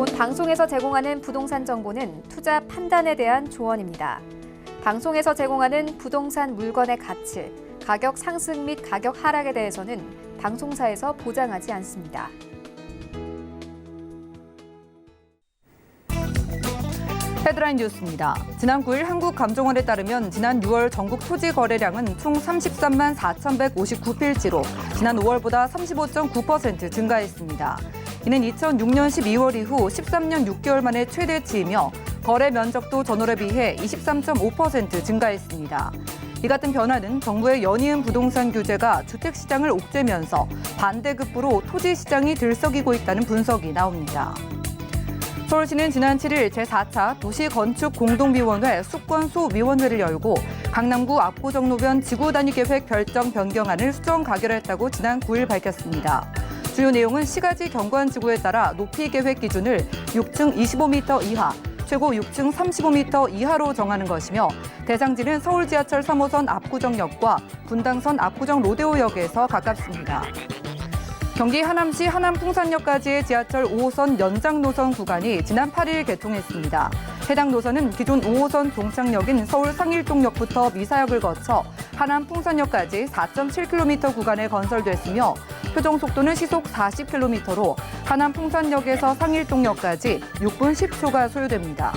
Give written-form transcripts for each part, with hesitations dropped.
본 방송에서 제공하는 부동산 정보는 투자 판단에 대한 조언입니다. 방송에서 제공하는 부동산 물건의 가치, 가격 상승 및 가격 하락에 대해서는 방송사에서 보장하지 않습니다. 헤드라인 뉴스입니다. 지난 9일 한국감정원에 따르면 지난 6월 전국 토지 거래량은 총 33만 4,159필지로 지난 5월보다 35.9% 증가했습니다. 이는 2006년 12월 이후 13년 6개월 만에 최대치이며 거래 면적도 전월에 비해 23.5% 증가했습니다. 이 같은 변화는 정부의 연이은 부동산 규제가 주택시장을 옥죄면서 반대급부로 토지시장이 들썩이고 있다는 분석이 나옵니다. 서울시는 지난 7일 제4차 도시건축공동위원회 수권소위원회를 열고 강남구 압구정로변 지구단위계획 별정 변경안을 수정 가결했다고 지난 9일 밝혔습니다. 주요 내용은 시가지 경관지구에 따라 높이 계획 기준을 6층 25m 이하, 최고 6층 35m 이하로 정하는 것이며 대상지는 서울 지하철 3호선 압구정역과 분당선 압구정 로데오역에서 가깝습니다. 경기 하남시 하남풍산역까지의 지하철 5호선 연장 노선 구간이 지난 8일 개통했습니다. 해당 노선은 기존 5호선 종착역인 서울 상일동역부터 미사역을 거쳐 하남풍산역까지 4.7km 구간에 건설됐으며 표정 속도는 시속 40km로 하남풍산역에서 상일동역까지 6분 10초가 소요됩니다.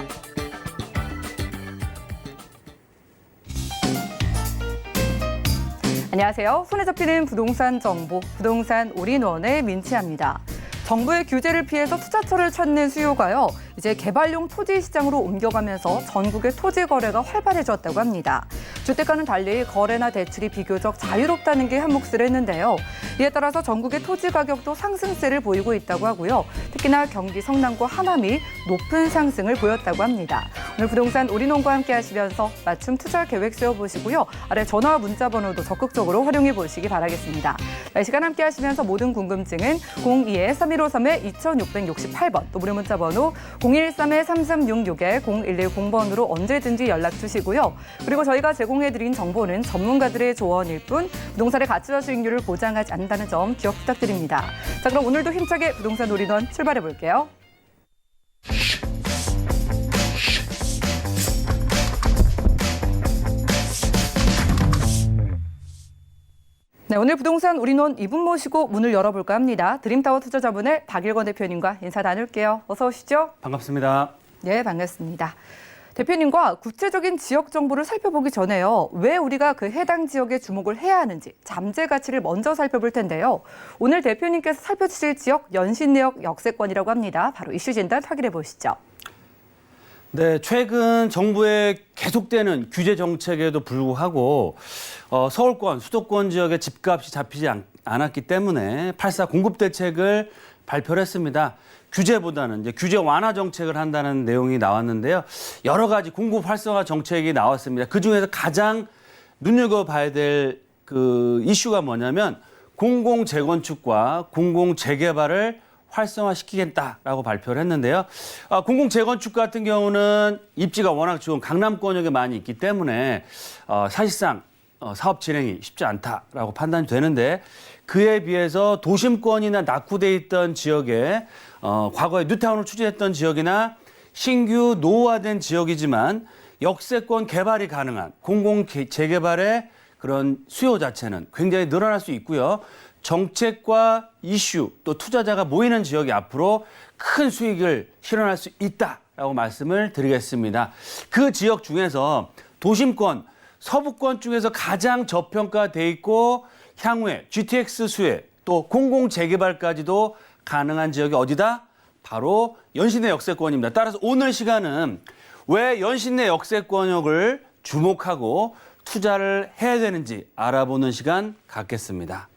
안녕하세요. 손에 잡히는 부동산 정보, 부동산 올인원의 민치아입니다. 정부의 규제를 피해서 투자처를 찾는 수요가요, 이제 개발용 토지 시장으로 옮겨가면서 전국의 토지 거래가 활발해졌다고 합니다. 주택과는 달리 거래나 대출이 비교적 자유롭다는 게 한몫을 했는데요. 이에 따라서 전국의 토지 가격도 상승세를 보이고 있다고 하고요. 특히나 경기 성남과 하남이 높은 상승을 보였다고 합니다. 오늘 부동산 올인원과 함께 하시면서 맞춤 투자 계획 세워보시고요. 아래 전화와 문자 번호도 적극적으로 활용해 보시기 바라겠습니다. 이 시간 함께 하시면서 모든 궁금증은 02-3153-2668번 또 무료 문자 번호 013-3366-0110번으로 언제든지 연락 주시고요. 그리고 저희가 제공해드린 정보는 전문가들의 조언일 뿐 부동산의 가치와 수익률을 보장하지 않는다는 점 기억 부탁드립니다. 자, 그럼 오늘도 힘차게 부동산 올인원 출발해 볼게요. 네, 오늘 부동산 올인원 2분 모시고 문을 열어볼까 합니다. 드림타워 투자자문의 박일권 대표님과 인사 나눌게요. 어서 오시죠. 반갑습니다. 네, 반갑습니다. 대표님과 구체적인 지역 정보를 살펴보기 전에요. 왜 우리가 그 해당 지역에 주목을 해야 하는지 잠재 가치를 먼저 살펴볼 텐데요. 오늘 대표님께서 살펴주실 지역 연신내역 역세권이라고 합니다. 바로 이슈 진단 확인해 보시죠. 네, 최근 정부의 계속되는 규제 정책에도 불구하고 서울권, 수도권 지역의 집값이 잡히지 않았기 때문에 8.4 공급 대책을 발표를 했습니다. 규제보다는 이제 규제 완화 정책을 한다는 내용이 나왔는데요. 여러 가지 공급 활성화 정책이 나왔습니다. 그중에서 가장 눈여겨봐야 될 그 이슈가 뭐냐면 공공 재건축과 공공 재개발을 활성화시키겠다라고 발표를 했는데요. 공공 재건축 같은 경우는 입지가 워낙 좋은 강남권역에 많이 있기 때문에 사실상 사업 진행이 쉽지 않다라고 판단이 되는데 그에 비해서 도심권이나 낙후돼 있던 지역에 과거에 뉴타운을 추진했던 지역이나 신규 노후화된 지역이지만 역세권 개발이 가능한 공공 재개발의 그런 수요 자체는 굉장히 늘어날 수 있고요. 정책과 이슈 또 투자자가 모이는 지역이 앞으로 큰 수익을 실현할 수 있다라고 말씀을 드리겠습니다. 그 지역 중에서 도심권, 서부권 중에서 가장 저평가돼 있고 향후에 GTX 수혜 또 공공 재개발까지도 가능한 지역이 어디다? 바로 연신내 역세권입니다. 따라서 오늘 시간은 왜 연신내 역세권역을 주목하고 투자를 해야 되는지 알아보는 시간 갖겠습니다.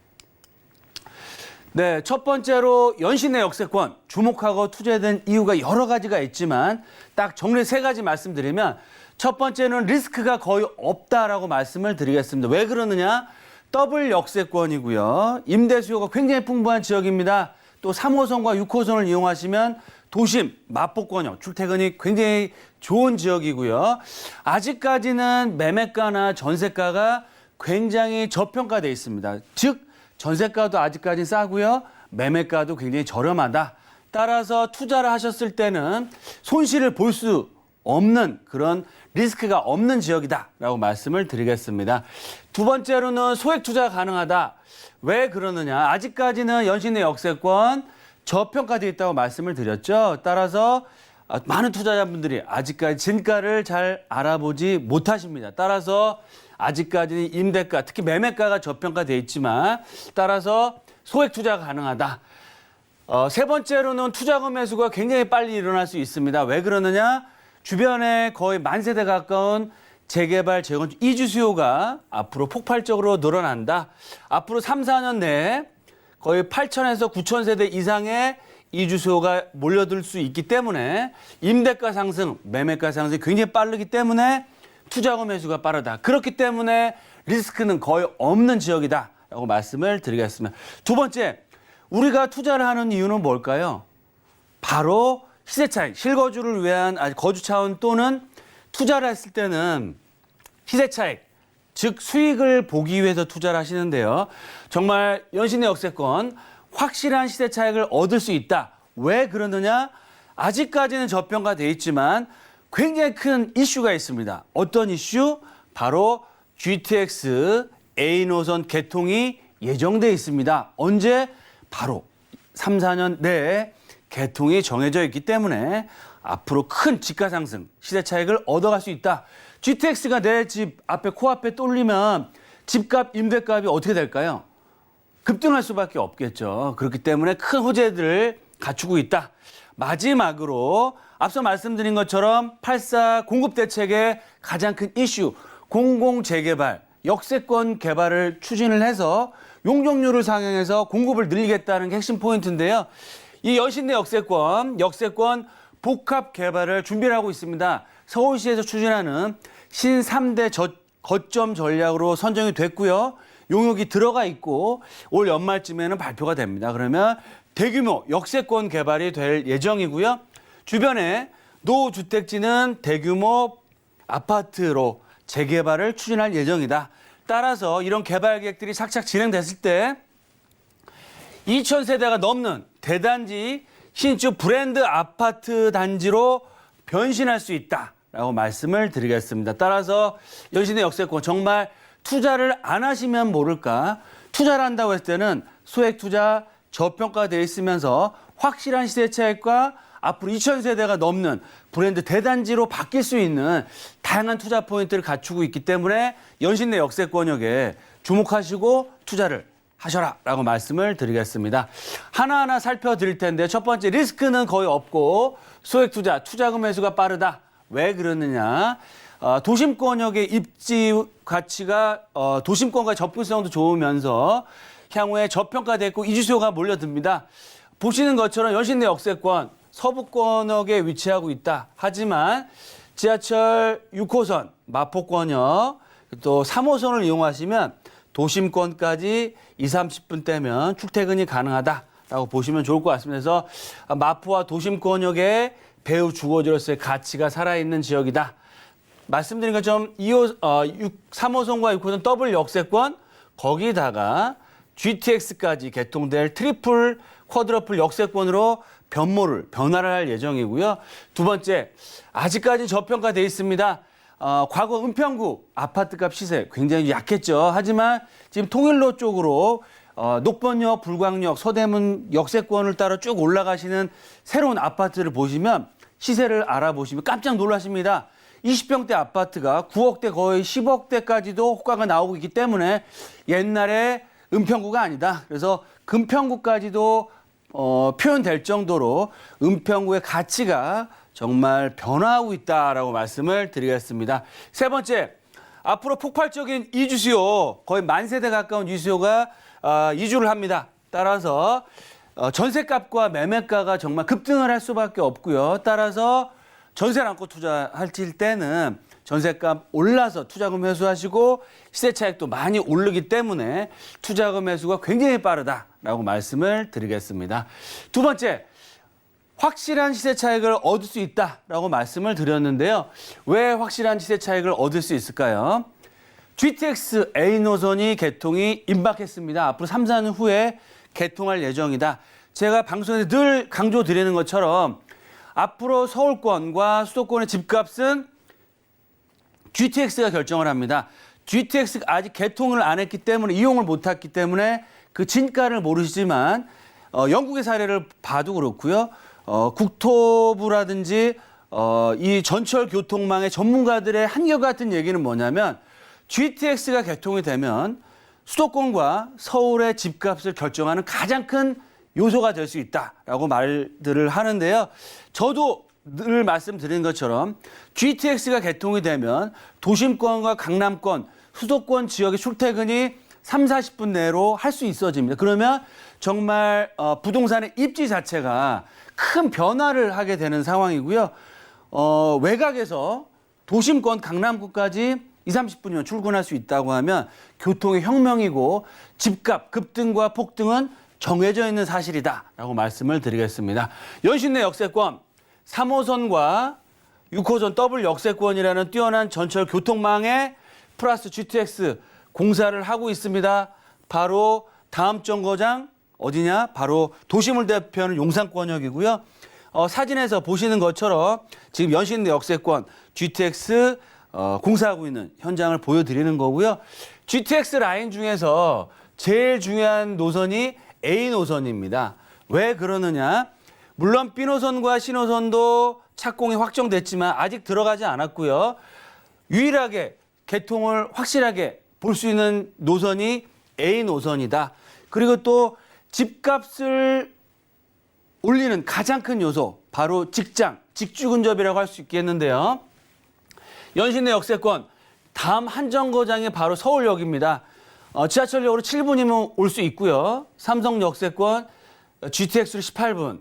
네, 첫 번째로 연신내 역세권 주목하고 투자해야 되는 이유가 여러 가지가 있지만 딱 정리 3가지 말씀드리면 첫 번째는 리스크가 거의 없다라고 말씀을 드리겠습니다. 왜 그러느냐? 더블 역세권이고요. 임대 수요가 굉장히 풍부한 지역입니다. 또 3호선과 6호선을 이용하시면 도심, 마포권역, 출퇴근이 굉장히 좋은 지역이고요. 아직까지는 매매가나 전세가가 굉장히 저평가되어 있습니다. 즉 전세가도 아직까지 싸고요. 매매가도 굉장히 저렴하다. 따라서 투자를 하셨을 때는 손실을 볼 수 없는 그런 리스크가 없는 지역이다라고 말씀을 드리겠습니다. 두 번째로는 소액 투자가 가능하다. 왜 그러느냐? 아직까지는 연신내 역세권 저평가되어 있다고 말씀을 드렸죠. 따라서 많은 투자자분들이 아직까지 진가를 잘 알아보지 못하십니다. 따라서 아직까지는 임대가, 특히 매매가가 저평가되어 있지만 따라서 소액 투자가 가능하다. 세 번째로는 투자금 매수가 굉장히 빨리 일어날 수 있습니다. 왜 그러느냐? 주변에 거의 만세대 가까운 재개발, 재건축 이주 수요가 앞으로 폭발적으로 늘어난다. 앞으로 3, 4년 내에 거의 8,000에서 9,000세대 이상의 이주 수요가 몰려들 수 있기 때문에 임대가 상승, 매매가 상승이 굉장히 빠르기 때문에 투자금 매수가 빠르다. 그렇기 때문에 리스크는 거의 없는 지역이다라고 말씀을 드리겠습니다. 두 번째, 우리가 투자를 하는 이유는 뭘까요? 바로 시세 차익, 실거주를 위한 거주 차원 또는 투자를 했을 때는 시세 차익, 즉 수익을 보기 위해서 투자를 하시는데요. 정말 연신내 역세권 확실한 시세 차익을 얻을 수 있다. 왜 그러느냐? 아직까지는 저평가되어 있지만 굉장히 큰 이슈가 있습니다. 어떤 이슈? 바로 GTX A노선 개통이 예정되어 있습니다. 언제? 바로 3, 4년 내에 개통이 정해져 있기 때문에 앞으로 큰 집가 상승, 시세 차익을 얻어갈 수 있다. GTX가 내 집 앞에 코앞에 뚫리면 집값, 임대값이 어떻게 될까요? 급등할 수밖에 없겠죠. 그렇기 때문에 큰 호재들을 갖추고 있다. 마지막으로 앞서 말씀드린 것처럼 8.4 공급 대책의 가장 큰 이슈, 공공재개발, 역세권 개발을 추진을 해서 용적률을 상향해서 공급을 늘리겠다는 게 핵심 포인트인데요. 이 연신내 역세권 복합 개발을 준비를 하고 있습니다. 서울시에서 추진하는 신 3대 거점 전략으로 선정이 됐고요. 용역이 들어가 있고 올 연말쯤에는 발표가 됩니다. 그러면 대규모 역세권 개발이 될 예정이고요. 주변에 노후주택지는 대규모 아파트로 재개발을 추진할 예정이다. 따라서 이런 개발 계획들이 착착 진행됐을 때 2,000세대가 넘는 대단지 신축 브랜드 아파트 단지로 변신할 수 있다라고 말씀을 드리겠습니다. 따라서 연신내 역세권 정말 투자를 안 하시면 모를까? 투자를 한다고 했을 때는 소액 투자 저평가되어 있으면서 확실한 시세 차익과 앞으로 2,000세대가 넘는 브랜드 대단지로 바뀔 수 있는 다양한 투자 포인트를 갖추고 있기 때문에 연신내 역세권역에 주목하시고 투자를 하셔라라고 말씀을 드리겠습니다. 하나하나 살펴드릴 텐데 첫 번째 리스크는 거의 없고 소액 투자, 투자금 매수가 빠르다. 왜 그러느냐? 도심권역의 입지 가치가 도심권과 접근성도 좋으면서 향후에 저평가됐고 이주 수요가 몰려듭니다. 보시는 것처럼 연신내 역세권 서부권역에 위치하고 있다. 하지만 지하철 6호선 마포권역 또 3호선을 이용하시면 도심권까지 20-30분 떼면 출퇴근이 가능하다라고 보시면 좋을 것 같습니다. 그래서 마포와 도심권역의 배후 주거지로서의 가치가 살아있는 지역이다. 말씀드린 것처럼 3호선과 6호선 더블 역세권 거기다가 GTX까지 개통될 트리플 쿼드러플 역세권으로 변화를 할 예정이고요. 두 번째, 아직까지 저평가되어 있습니다. 과거 은평구 아파트값 시세 굉장히 약했죠. 하지만 지금 통일로 쪽으로 녹번역, 불광역, 서대문 역세권을 따라 쭉 올라가시는 새로운 아파트를 보시면 시세를 알아보시면 깜짝 놀라십니다. 20평대 아파트가 9억대 거의 10억대까지도 호가가 나오고 있기 때문에 옛날에 은평구가 아니다. 그래서 금평구까지도 표현될 정도로 은평구의 가치가 정말 변화하고 있다라고 말씀을 드리겠습니다. 세 번째, 앞으로 폭발적인 이주 수요, 거의 만세대 가까운 이주 수요가 이주를 합니다. 따라서 전세값과 매매가가 정말 급등을 할 수밖에 없고요. 따라서 전세를 안고 투자하실 때는 전세값 올라서 투자금 회수하시고 시세 차익도 많이 오르기 때문에 투자금 회수가 굉장히 빠르다라고 말씀을 드리겠습니다. 두 번째, 확실한 시세 차익을 얻을 수 있다라고 말씀을 드렸는데요. 왜 확실한 시세 차익을 얻을 수 있을까요? GTX A 노선이 개통이 임박했습니다. 앞으로 3, 4년 후에 개통할 예정이다. 제가 방송에서 늘 강조드리는 것처럼 앞으로 서울권과 수도권의 집값은 GTX가 결정을 합니다. GTX가 아직 개통을 안 했기 때문에 이용을 못 했기 때문에 그 진가를 모르시지만 영국의 사례를 봐도 그렇고요. 국토부라든지 이 전철 교통망의 전문가들의 한결같은 얘기는 뭐냐면 GTX가 개통이 되면 수도권과 서울의 집값을 결정하는 가장 큰 요소가 될 수 있다라고 말들을 하는데요. 저도 늘 말씀드린 것처럼 GTX가 개통이 되면 도심권과 강남권, 수도권 지역의 출퇴근이 3, 40분 내로 할 수 있어집니다. 그러면 정말 부동산의 입지 자체가 큰 변화를 하게 되는 상황이고요. 외곽에서 도심권 강남구까지 20, 30분이면 출근할 수 있다고 하면 교통의 혁명이고 집값 급등과 폭등은 정해져 있는 사실이다라고 말씀을 드리겠습니다. 연신내 역세권 3호선과 6호선 더블 역세권이라는 뛰어난 전철 교통망에 플러스 GTX 공사를 하고 있습니다. 바로 다음 정거장 어디냐? 바로 도심을 대표하는 용산권역이고요. 사진에서 보시는 것처럼 지금 연신내 역세권 GTX 공사하고 있는 현장을 보여드리는 거고요. GTX 라인 중에서 제일 중요한 노선이 A 노선입니다. 왜 그러느냐? 물론 B 노선과 C 노선도 착공이 확정됐지만 아직 들어가지 않았고요. 유일하게 개통을 확실하게 볼 수 있는 노선이 A 노선이다. 그리고 또 집값을 올리는 가장 큰 요소 바로 직장, 직주 근접이라고 할 수 있겠는데요. 연신내 역세권 다음 한 정거장이 바로 서울역입니다. 지하철역으로 7분이면 올 수 있고요. 삼성 역세권 GTX로 18분.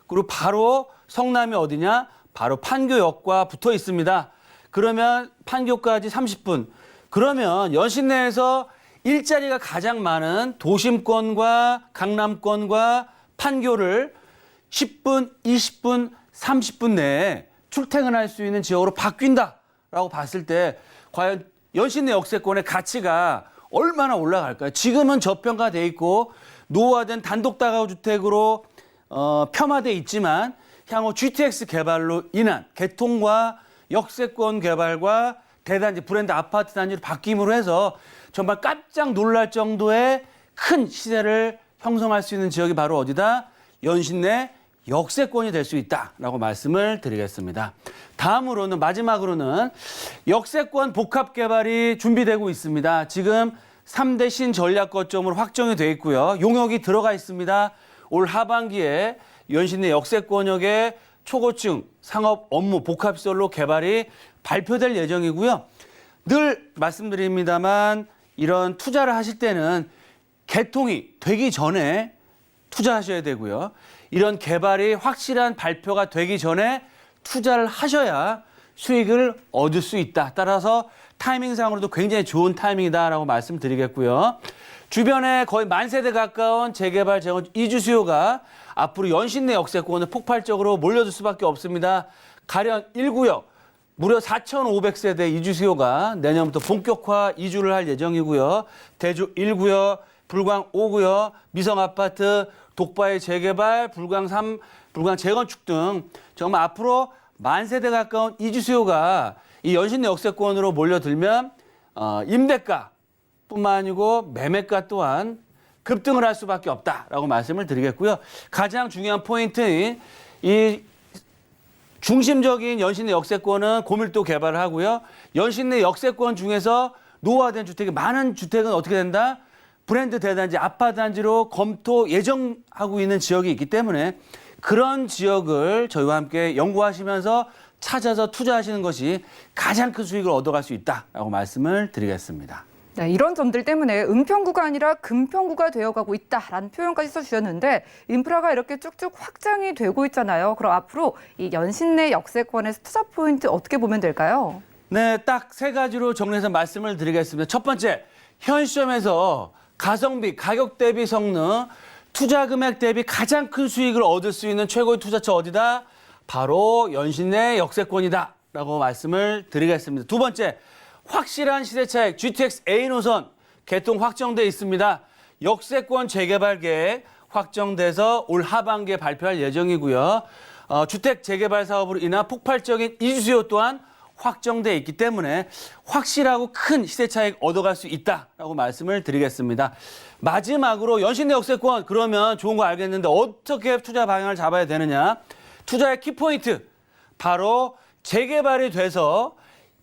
그리고 바로 성남이 어디냐? 바로 판교역과 붙어 있습니다. 그러면 판교까지 30분. 그러면 연신내에서 일자리가 가장 많은 도심권과 강남권과 판교를 10분, 20분, 30분 내에 출퇴근할 수 있는 지역으로 바뀐다라고 봤을 때 과연 연신내 역세권의 가치가 얼마나 올라갈까요? 지금은 저평가돼 있고 노후화된 단독 다가구주택으로 폄하돼 있지만 향후 GTX 개발로 인한 개통과 역세권 개발과 대단지 브랜드 아파트 단지로 바뀜으로 해서 정말 깜짝 놀랄 정도의 큰 시세를 형성할 수 있는 지역이 바로 어디다? 연신내 역세권이 될 수 있다라고 말씀을 드리겠습니다. 다음으로는 마지막으로는 역세권 복합 개발이 준비되고 있습니다. 지금 3대 신전략 거점으로 확정이 돼 있고요. 용역이 들어가 있습니다. 올 하반기에 연신내 역세권역의 초고층 상업 업무 복합시설로 개발이 발표될 예정이고요. 늘 말씀드립니다만 이런 투자를 하실 때는 개통이 되기 전에 투자하셔야 되고요. 이런 개발이 확실한 발표가 되기 전에 투자를 하셔야 수익을 얻을 수 있다. 따라서 타이밍상으로도 굉장히 좋은 타이밍이다라고 말씀드리겠고요. 주변에 거의 만세대 가까운 재개발, 재건, 이주 수요가 앞으로 연신내 역세권을 폭발적으로 몰려들 수밖에 없습니다. 가련 1구역 무려 4,500세대 이주 수요가 내년부터 본격화 이주를 할 예정이고요. 대주 1구역, 불광 5구역, 미성 아파트, 독바의 재개발, 불광 3, 불광 재건축 등 정말 앞으로 만세대 가까운 이주 수요가 이 연신내 역세권으로 몰려들면 임대가뿐만 아니고 매매가 또한 급등을 할 수밖에 없다라고 말씀을 드리겠고요. 가장 중요한 포인트인 이 중심적인 연신내 역세권은 고밀도 개발을 하고요. 연신내 역세권 중에서 노후화된 주택이 많은 주택은 어떻게 된다? 브랜드 대단지, 아파트 단지로 검토 예정하고 있는 지역이 있기 때문에 그런 지역을 저희와 함께 연구하시면서 찾아서 투자하시는 것이 가장 큰 수익을 얻어갈 수 있다라고 말씀을 드리겠습니다. 네, 이런 점들 때문에 은평구가 아니라 금평구가 되어가고 있다라는 표현까지 써주셨는데 인프라가 이렇게 쭉쭉 확장이 되고 있잖아요. 그럼 앞으로 이 연신내 역세권의 투자 포인트 어떻게 보면 될까요? 네, 딱 세 가지로 정리해서 말씀을 드리겠습니다. 첫 번째, 현 시점에서 가성비, 가격 대비 성능, 투자 금액 대비 가장 큰 수익을 얻을 수 있는 최고의 투자처 어디다? 바로 연신내 역세권이다 라고 말씀을 드리겠습니다. 두 번째, 확실한 시세차익 GTX A 노선 개통 확정돼 있습니다. 역세권 재개발 계획 확정돼서 올 하반기에 발표할 예정이고요. 주택 재개발 사업으로 인한 폭발적인 이주 수요 또한 확정돼 있기 때문에 확실하고 큰 시세 차익 얻어갈 수 있다라고 말씀을 드리겠습니다. 마지막으로 연신내 역세권 그러면 좋은 거 알겠는데 어떻게 투자 방향을 잡아야 되느냐? 투자의 키포인트 바로 재개발이 돼서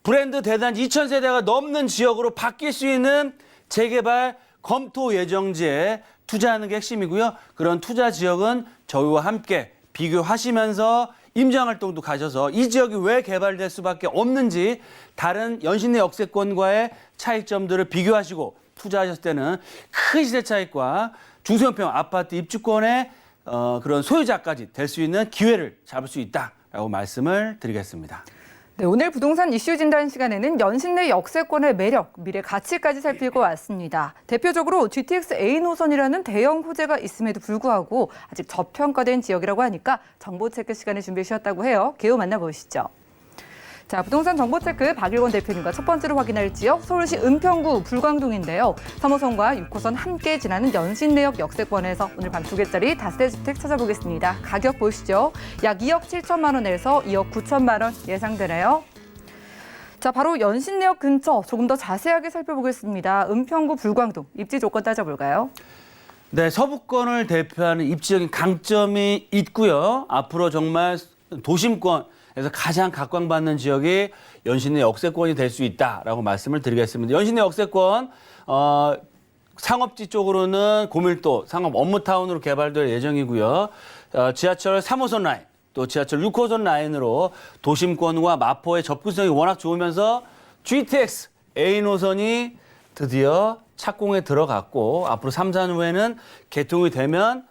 브랜드 대단지 2,000세대가 넘는 지역으로 바뀔 수 있는 재개발 검토 예정지에 투자하는 게 핵심이고요. 그런 투자 지역은 저희와 함께 비교하시면서 임장활동도 가셔서 이 지역이 왜 개발될 수밖에 없는지 다른 연신내 역세권과의 차이점들을 비교하시고 투자하셨을 때는 큰 시세 차익과 중소형평 아파트 입주권의 그런 소유자까지 될 수 있는 기회를 잡을 수 있다라고 말씀을 드리겠습니다. 네, 오늘 부동산 이슈 진단 시간에는 연신내 역세권의 매력, 미래 가치까지 살피고 왔습니다. 대표적으로 GTX A 노선이라는 대형 호재가 있음에도 불구하고 아직 저평가된 지역이라고 하니까 정보 체크 시간을 준비해 주셨다고 해요. 개요 만나보시죠. 자, 부동산 정보 체크 박일권 대표님과 첫 번째로 확인할 지역 서울시 은평구 불광동인데요. 3호선과 6호선 함께 지나는 연신내역 역세권에서 오늘 밤 2개짜리 다세대 주택 찾아보겠습니다. 가격 보시죠. 약 2억 7천만 원에서 2억 9천만 원 예상되네요. 자, 바로 연신내역 근처 조금 더 자세하게 살펴보겠습니다. 은평구 불광동 입지 조건 따져볼까요? 네, 서부권을 대표하는 입지적인 강점이 있고요. 앞으로 정말 도심권에서 가장 각광받는 지역이 연신내 역세권이 될 수 있다라고 말씀을 드리겠습니다. 연신내 역세권 상업지 쪽으로는 고밀도 상업 업무타운으로 개발될 예정이고요. 지하철 3호선 라인 또 지하철 6호선 라인으로 도심권과 마포의 접근성이 워낙 좋으면서 GTX A 노선이 드디어 착공에 들어갔고 앞으로 3, 4년 후에는 개통이 되면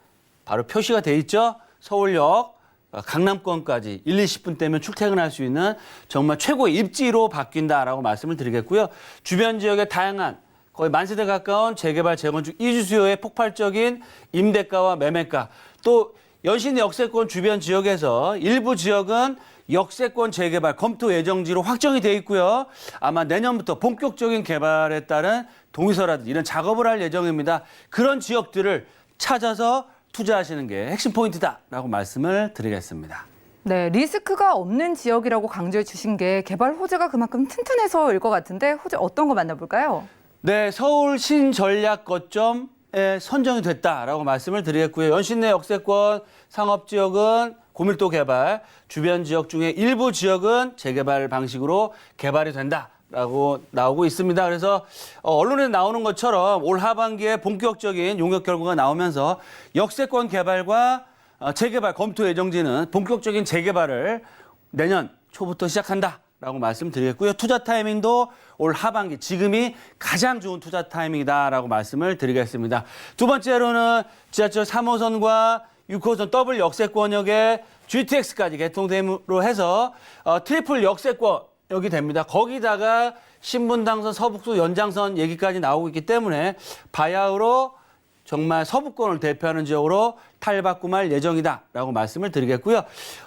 바로 표시가 돼 있죠. 서울역 강남권까지 1, 20분대면 출퇴근할 수 있는 정말 최고의 입지로 바뀐다라고 말씀을 드리겠고요. 주변 지역의 다양한 거의 만세대 가까운 재개발, 재건축, 이주 수요의 폭발적인 임대가와 매매가 또 연신내 역세권 주변 지역에서 일부 지역은 역세권 재개발 검토 예정지로 확정이 돼 있고요. 아마 내년부터 본격적인 개발에 따른 동의서라든지 이런 작업을 할 예정입니다. 그런 지역들을 찾아서 투자하시는 게 핵심 포인트다라고 말씀을 드리겠습니다. 네, 리스크가 없는 지역이라고 강조해 주신 게 개발 호재가 그만큼 튼튼해서일 것 같은데 호재 어떤 거 만나볼까요? 네, 서울 신전략 거점에 선정이 됐다라고 말씀을 드리겠고요. 연신내 역세권 상업지역은 고밀도 개발, 주변 지역 중에 일부 지역은 재개발 방식으로 개발이 된다라고 나오고 있습니다. 그래서 언론에 나오는 것처럼 올 하반기에 본격적인 용역 결과가 나오면서 역세권 개발과 재개발 검토 예정지는 본격적인 재개발을 내년 초부터 시작한다라고 말씀드리겠고요. 투자 타이밍도 올 하반기 지금이 가장 좋은 투자 타이밍이다라고 말씀을 드리겠습니다. 두 번째로는 지하철 3호선과 6호선 더블 역세권역에 GTX까지 개통됨으로 해서 트리플 역세권역이 됩니다. 거기다가 신분당선, 서북수 연장선 얘기까지 나오고 있기 때문에 바야흐로 정말 서부권을 대표하는 지역으로 탈바꿈할 예정이다라고 말씀을 드리겠고요.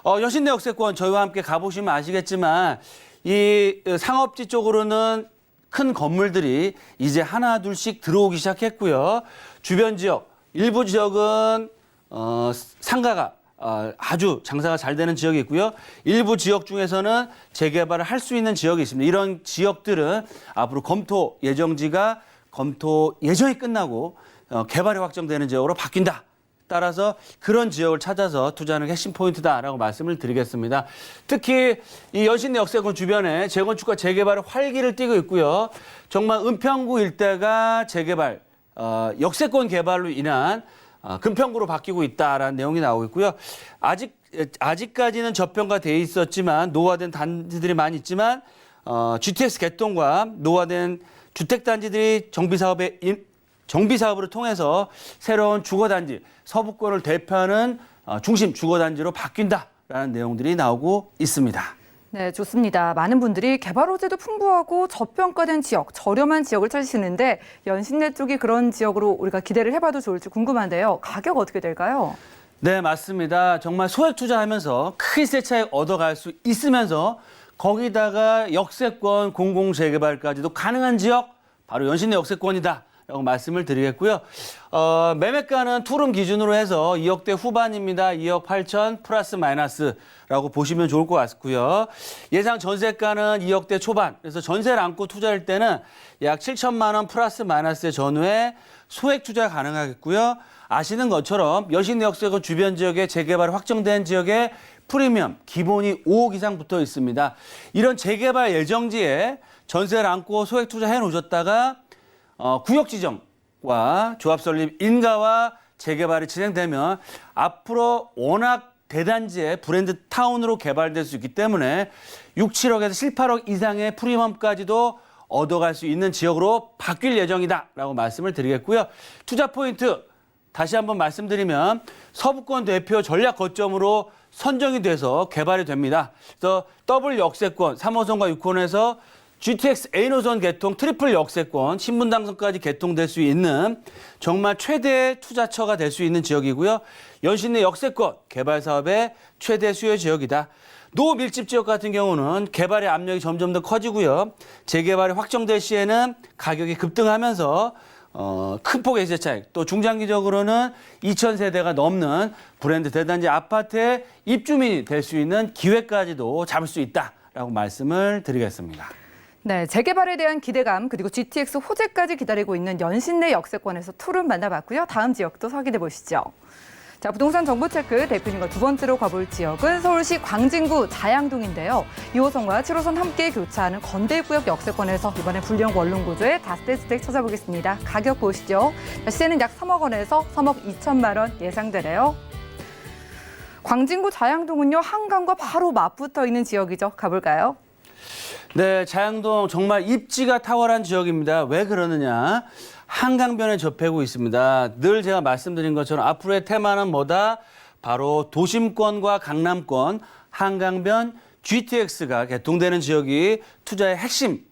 연신내 역세권 저희와 함께 가보시면 아시겠지만 이 상업지 쪽으로는 큰 건물들이 이제 하나 둘씩 들어오기 시작했고요. 주변 지역, 일부 지역은 상가가 아주 장사가 잘 되는 지역이 있고요. 일부 지역 중에서는 재개발을 할 수 있는 지역이 있습니다. 이런 지역들은 앞으로 검토 예정이 끝나고 개발이 확정되는 지역으로 바뀐다. 따라서 그런 지역을 찾아서 투자하는 게 핵심 포인트다라고 말씀을 드리겠습니다. 특히 이 연신내 역세권 주변에 재건축과 재개발의 활기를 띠고 있고요. 정말 은평구 일대가 재개발, 역세권 개발로 인한 금평구로 바뀌고 있다라는 내용이 나오고 있고요. 아직까지는 저평가돼 있었지만 노후화된 단지들이 많이 있지만 GTX 개통과 노후화된 주택단지들이 정비사업을 통해서 새로운 주거단지, 서부권을 대표하는 중심 주거단지로 바뀐다라는 내용들이 나오고 있습니다. 네, 좋습니다. 많은 분들이 개발 호재도 풍부하고 저평가된 지역, 저렴한 지역을 찾으시는데 연신내 쪽이 그런 지역으로 우리가 기대를 해봐도 좋을지 궁금한데요. 가격 어떻게 될까요? 네, 맞습니다. 정말 소액 투자하면서 큰 시세 차익 얻어갈 수 있으면서 거기다가 역세권 공공재개발까지도 가능한 지역, 바로 연신내 역세권이다. 라고 말씀을 드리겠고요. 매매가는 투룸 기준으로 해서 2억대 후반입니다. 2억 8천 플러스 마이너스라고 보시면 좋을 것 같고요. 예상 전세가는 2억대 초반. 그래서 전세를 안고 투자할 때는 약 7천만 원 플러스 마이너스의 전후에 소액 투자 가능하겠고요. 아시는 것처럼 여신역세권 주변 지역에 재개발 확정된 지역에 프리미엄 기본이 5억 이상 붙어 있습니다. 이런 재개발 예정지에 전세를 안고 소액 투자해 놓으셨다가 구역 지정과 조합 설립 인가와 재개발이 진행되면 앞으로 워낙 대단지의 브랜드 타운으로 개발될 수 있기 때문에 6, 7억에서 7, 8억 이상의 프리미엄까지도 얻어갈 수 있는 지역으로 바뀔 예정이다라고 말씀을 드리겠고요. 투자 포인트 다시 한번 말씀드리면 서부권 대표 전략 거점으로 선정이 돼서 개발이 됩니다. 그래서 더블 역세권 3호선과 6호선에서 GTX A노선 개통, 트리플 역세권, 신분당선까지 개통될 수 있는 정말 최대의 투자처가 될 수 있는 지역이고요. 연신내 역세권 개발 사업의 최대 수요 지역이다. 노밀집 지역 같은 경우는 개발의 압력이 점점 더 커지고요. 재개발이 확정될 시에는 가격이 급등하면서 큰 폭의 시세 차익, 또 중장기적으로는 2,000세대가 넘는 브랜드 대단지 아파트의 입주민이 될 수 있는 기회까지도 잡을 수 있다라고 말씀을 드리겠습니다. 네, 재개발에 대한 기대감 그리고 GTX 호재까지 기다리고 있는 연신내 역세권에서 투룸 만나봤고요. 다음 지역도 확인해 보시죠. 자, 부동산 정보 체크 대표님과 두 번째로 가볼 지역은 서울시 광진구 자양동인데요. 2호선과 7호선 함께 교차하는 건대구역 역세권에서 이번에 불량 원룸 구조의 다세대 주택 찾아보겠습니다. 가격 보시죠. 자, 시세는 약 3억 원에서 3억 2천만 원 예상되네요. 광진구 자양동은요, 한강과 바로 맞붙어 있는 지역이죠. 가볼까요? 네, 자양동 정말 입지가 탁월한 지역입니다. 왜 그러느냐? 한강변에 접하고 있습니다. 늘 제가 말씀드린 것처럼 앞으로의 테마는 뭐다? 바로 도심권과 강남권, 한강변, GTX가 개통되는 지역이 투자의 핵심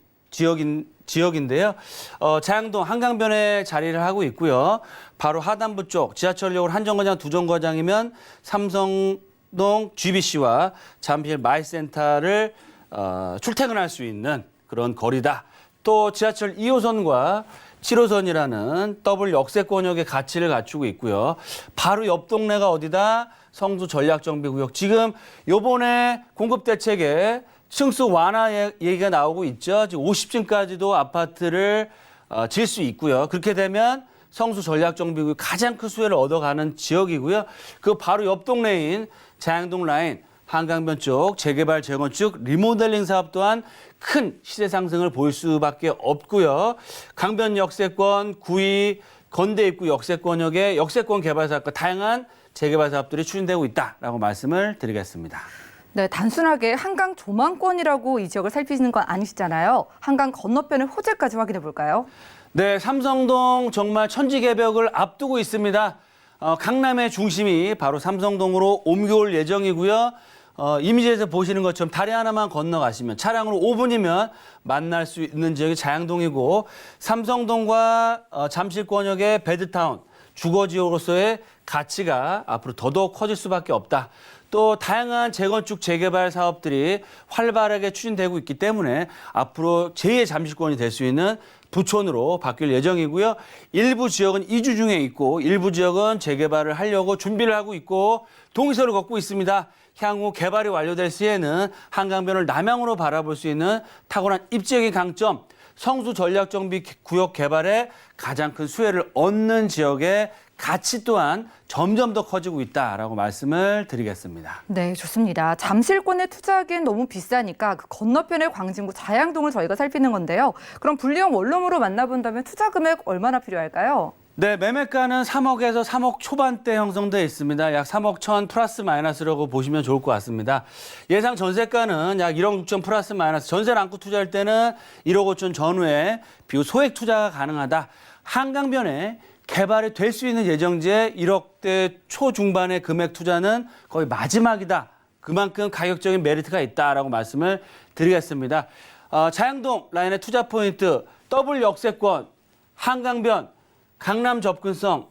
지역인데요. 자양동 한강변에 자리를 하고 있고요. 바로 하단부 쪽 지하철역으로 한 정거장, 두 정거장이면 삼성동 GBC와 잠실 마이센터를 출퇴근할 수 있는 그런 거리다. 또 지하철 2호선과 7호선이라는 더블 역세권역의 가치를 갖추고 있고요. 바로 옆 동네가 어디다? 성수 전략정비구역. 지금 요번에 공급대책에 층수 완화 얘기가 나오고 있죠. 지금 50층까지도 아파트를 지을 수 있고요. 그렇게 되면 성수 전략정비구역 가장 큰 수혜를 얻어가는 지역이고요. 그 바로 옆 동네인 자양동 라인 한강변 쪽 재개발, 재건축, 리모델링 사업 또한 큰 시세 상승을 보일 수밖에 없고요. 강변 역세권, 구리, 건대 입구 역세권역의 역세권 개발 사업과 다양한 재개발 사업들이 추진되고 있다라고 말씀을 드리겠습니다. 네, 단순하게 한강 조망권이라고 이 지역을 살피시는 건 아니시잖아요. 한강 건너편의 호재까지 확인해 볼까요? 네, 삼성동 정말 천지개벽을 앞두고 있습니다. 강남의 중심이 바로 삼성동으로 옮겨올 예정이고요. 이미지에서 보시는 것처럼 다리 하나만 건너가시면 차량으로 5분이면 만날 수 있는 지역이 자양동이고 삼성동과 잠실권역의 베드타운, 주거지역으로서의 가치가 앞으로 더더욱 커질 수밖에 없다. 또 다양한 재건축, 재개발 사업들이 활발하게 추진되고 있기 때문에 앞으로 제2의 잠실권이 될 수 있는 부촌으로 바뀔 예정이고요. 일부 지역은 이주 중에 있고 일부 지역은 재개발을 하려고 준비를 하고 있고 동의서를 걷고 있습니다. 향후 개발이 완료될 시에는 한강변을 남향으로 바라볼 수 있는 탁월한 입지적인 강점, 성수 전략정비 구역 개발에 가장 큰 수혜를 얻는 지역의 가치 또한 점점 더 커지고 있다라고 말씀을 드리겠습니다. 네, 좋습니다. 잠실권에 투자하기엔 너무 비싸니까 그 건너편의 광진구 자양동을 저희가 살피는 건데요. 그럼 불리형 원룸으로 만나본다면 투자 금액 얼마나 필요할까요? 네, 매매가는 3억에서 3억 초반대 형성되어 있습니다. 약 3억 1천 플러스 마이너스라고 보시면 좋을 것 같습니다. 예상 전세가는 약 1억 6천 플러스 마이너스. 전세를 안고 투자할 때는 1억 5천 전후에 비후 소액 투자가 가능하다. 한강변에 개발이 될 수 있는 예정지에 1억대 초중반의 금액 투자는 거의 마지막이다. 그만큼 가격적인 메리트가 있다라고 말씀을 드리겠습니다. 자양동 라인의 투자 포인트, 더블 역세권, 한강변, 강남 접근성,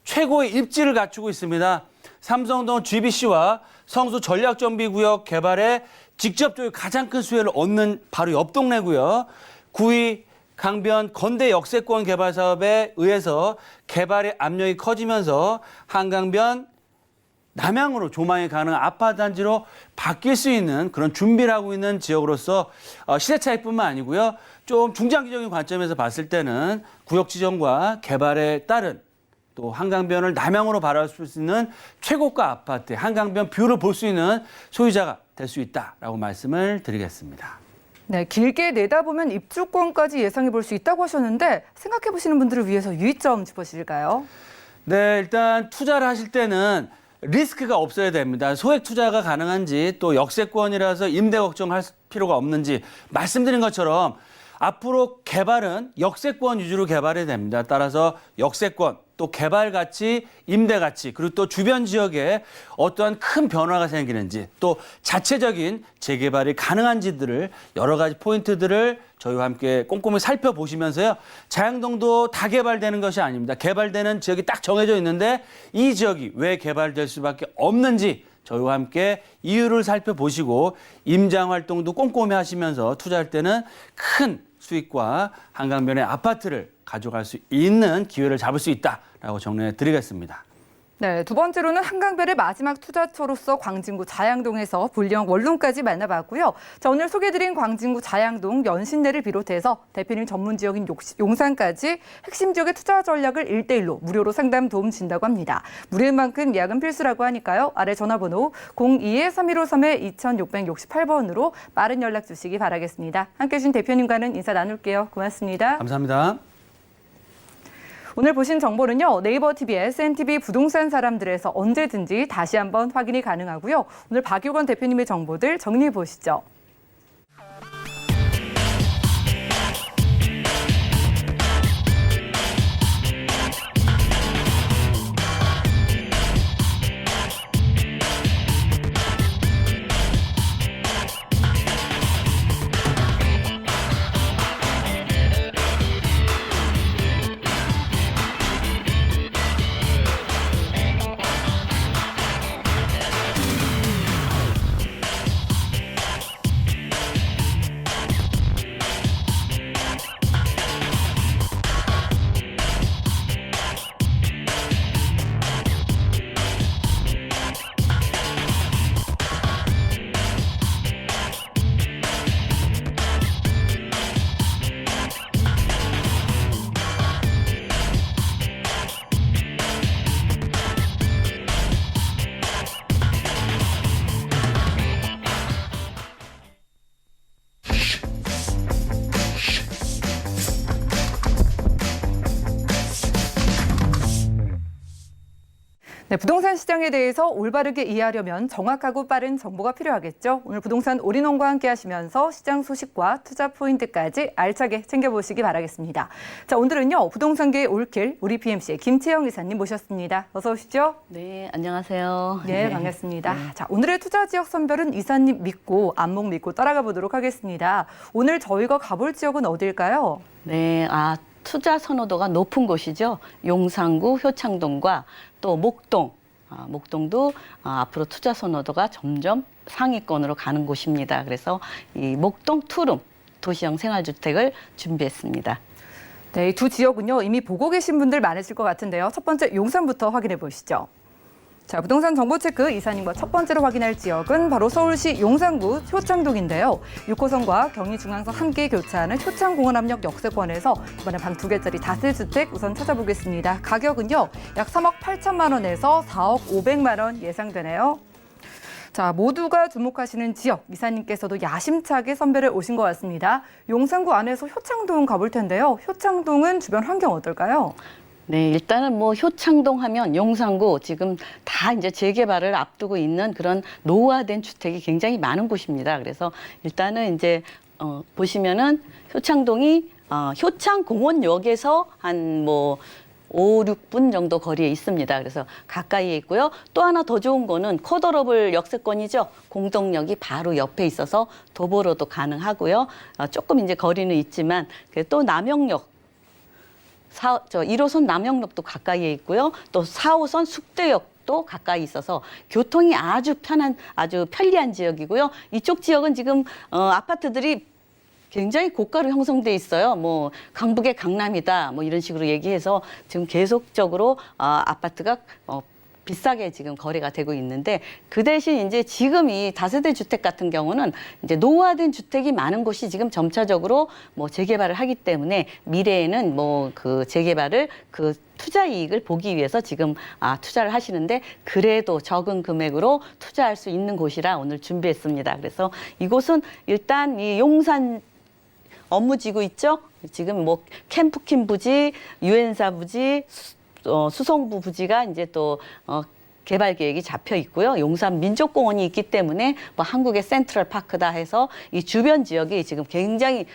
최고의 입지를 갖추고 있습니다. 삼성동 GBC와 성수 전략정비구역 개발에 직접적으로 가장 큰 수혜를 얻는 바로 옆 동네고요. 구리, 강변 건대 역세권 개발 사업에 의해서 개발의 압력이 커지면서 한강변 남향으로 조망이 가능한 아파트 단지로 바뀔 수 있는 그런 준비를 하고 있는 지역으로서 시대 차이뿐만 아니고요. 좀 중장기적인 관점에서 봤을 때는 구역 지정과 개발에 따른 또 한강변을 남향으로 바라볼 수 있는 최고가 아파트, 한강변 뷰를 볼 수 있는 소유자가 될 수 있다라고 말씀을 드리겠습니다. 네, 길게 내다보면 입주권까지 예상해 볼 수 있다고 하셨는데 생각해 보시는 분들을 위해서 유의점 짚어주실까요? 네, 일단 투자를 하실 때는 리스크가 없어야 됩니다. 소액 투자가 가능한지 또 역세권이라서 임대 걱정할 필요가 없는지 말씀드린 것처럼 앞으로 개발은 역세권 위주로 개발이 됩니다. 따라서 역세권, 또 개발 가치, 임대 가치, 그리고 또 주변 지역에 어떠한 큰 변화가 생기는지 또 자체적인 재개발이 가능한지들을 여러 가지 포인트들을 저희와 함께 꼼꼼히 살펴보시면서요. 자양동도 다 개발되는 것이 아닙니다. 개발되는 지역이 딱 정해져 있는데 이 지역이 왜 개발될 수밖에 없는지 저희와 함께 이유를 살펴보시고 임장 활동도 꼼꼼히 하시면서 투자할 때는 큰 수익과 한강변의 아파트를 가져갈 수 있는 기회를 잡을 수 있다라고 정리해 드리겠습니다. 네, 두 번째로는 한강변의 마지막 투자처로서 광진구 자양동에서 불령 원룸까지 만나봤고요. 자, 오늘 소개해드린 광진구 자양동 연신내를 비롯해서 대표님 전문 지역인 용산까지 핵심 지역의 투자 전략을 1:1로 무료로 상담 도움 준다고 합니다. 무료인 만큼 예약은 필수라고 하니까요. 아래 전화번호 02-3153-2668번으로 빠른 연락 주시기 바라겠습니다. 함께해 주신 대표님과는 인사 나눌게요. 고맙습니다. 감사합니다. 오늘 보신 정보는요. 네이버 TV의 SNTV 부동산 사람들에서 언제든지 다시 한번 확인이 가능하고요. 오늘 박유건 대표님의 정보들 정리해 보시죠. 네, 부동산 시장에 대해서 올바르게 이해하려면 정확하고 빠른 정보가 필요하겠죠. 오늘 부동산 올인원과 함께 하시면서 시장 소식과 투자 포인트까지 알차게 챙겨보시기 바라겠습니다. 자, 오늘은요. 부동산계의 올길 우리 PMC의 김채영 이사님 모셨습니다. 어서 오시죠. 네, 안녕하세요. 네, 반갑습니다. 자, 오늘의 투자 지역 선별은 이사님 믿고 안목 믿고 따라가 보도록 하겠습니다. 오늘 저희가 가볼 지역은 어딜까요? 네, 투자 선호도가 높은 곳이죠. 용산구, 효창동과 또 목동. 목동도 앞으로 투자 선호도가 점점 상위권으로 가는 곳입니다. 그래서 이 목동 투룸 도시형 생활주택을 준비했습니다. 네, 이 두 지역은요. 이미 보고 계신 분들 많으실 것 같은데요. 첫 번째 용산부터 확인해 보시죠. 자, 부동산 정보 체크 이사님과 첫 번째로 확인할 지역은 바로 서울시 용산구 효창동인데요. 6호선과 경의중앙선 함께 교차하는 효창공원압력 역세권에서 이번에 방 2개짜리 다세주택 우선 찾아보겠습니다. 가격은요. 약 3억 8천만 원에서 4억 500만 원 예상되네요. 자, 모두가 주목하시는 지역, 이사님께서도 야심차게 선별해 오신 것 같습니다. 용산구 안에서 효창동 가볼 텐데요. 효창동은 주변 환경 어떨까요? 네, 일단은 뭐 효창동 하면 용산구 지금 다 이제 재개발을 앞두고 있는 그런 노후화된 주택이 굉장히 많은 곳입니다. 그래서 일단은 이제 보시면은 효창동이 효창공원역에서 한 뭐 5, 6분 정도 거리에 있습니다. 그래서 가까이에 있고요. 또 하나 더 좋은 거는 코더러블 역세권이죠. 공동역이 바로 옆에 있어서 도보로도 가능하고요. 조금 이제 거리는 있지만 또 남영역 1호선 남영역도 가까이에 있고요. 또 4호선 숙대역도 가까이 있어서 교통이 아주 편리한 지역이고요. 이쪽 지역은 지금 아파트들이 굉장히 고가로 형성돼 있어요. 뭐 강북의 강남이다, 뭐 이런 식으로 얘기해서 지금 계속적으로 아파트가 비싸게 지금 거래가 되고 있는데, 그 대신 이제 지금 이 다세대 주택 같은 경우는 이제 노후화된 주택이 많은 곳이 지금 점차적으로 뭐 재개발을 하기 때문에 미래에는 뭐 그 재개발을 그 투자 이익을 보기 위해서 지금 투자를 하시는데, 그래도 적은 금액으로 투자할 수 있는 곳이라 오늘 준비했습니다. 그래서 이곳은 일단 이 용산 업무지구 있죠? 지금 뭐 캠프킨 부지, 유엔사 부지, 수성부 부지가 이제 또 개발 계획이 잡혀 있고요. 용산 민족공원이 있기 때문에 뭐 한국의 센트럴 파크다 해서 이 주변 지역이 지금 굉장히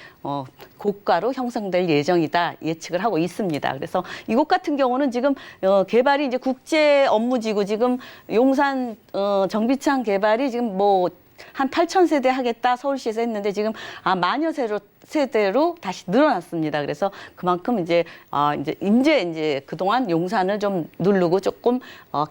고가로 형성될 예정이다 예측을 하고 있습니다. 그래서 이곳 같은 경우는 지금 개발이 이제 국제 업무지구, 지금 용산 정비창 개발이 지금 뭐 한 8,000세대 하겠다 서울시에서 했는데 지금 만여 세대로 다시 늘어났습니다. 그래서 그만큼 이제 이제 그동안 용산을 좀 누르고 조금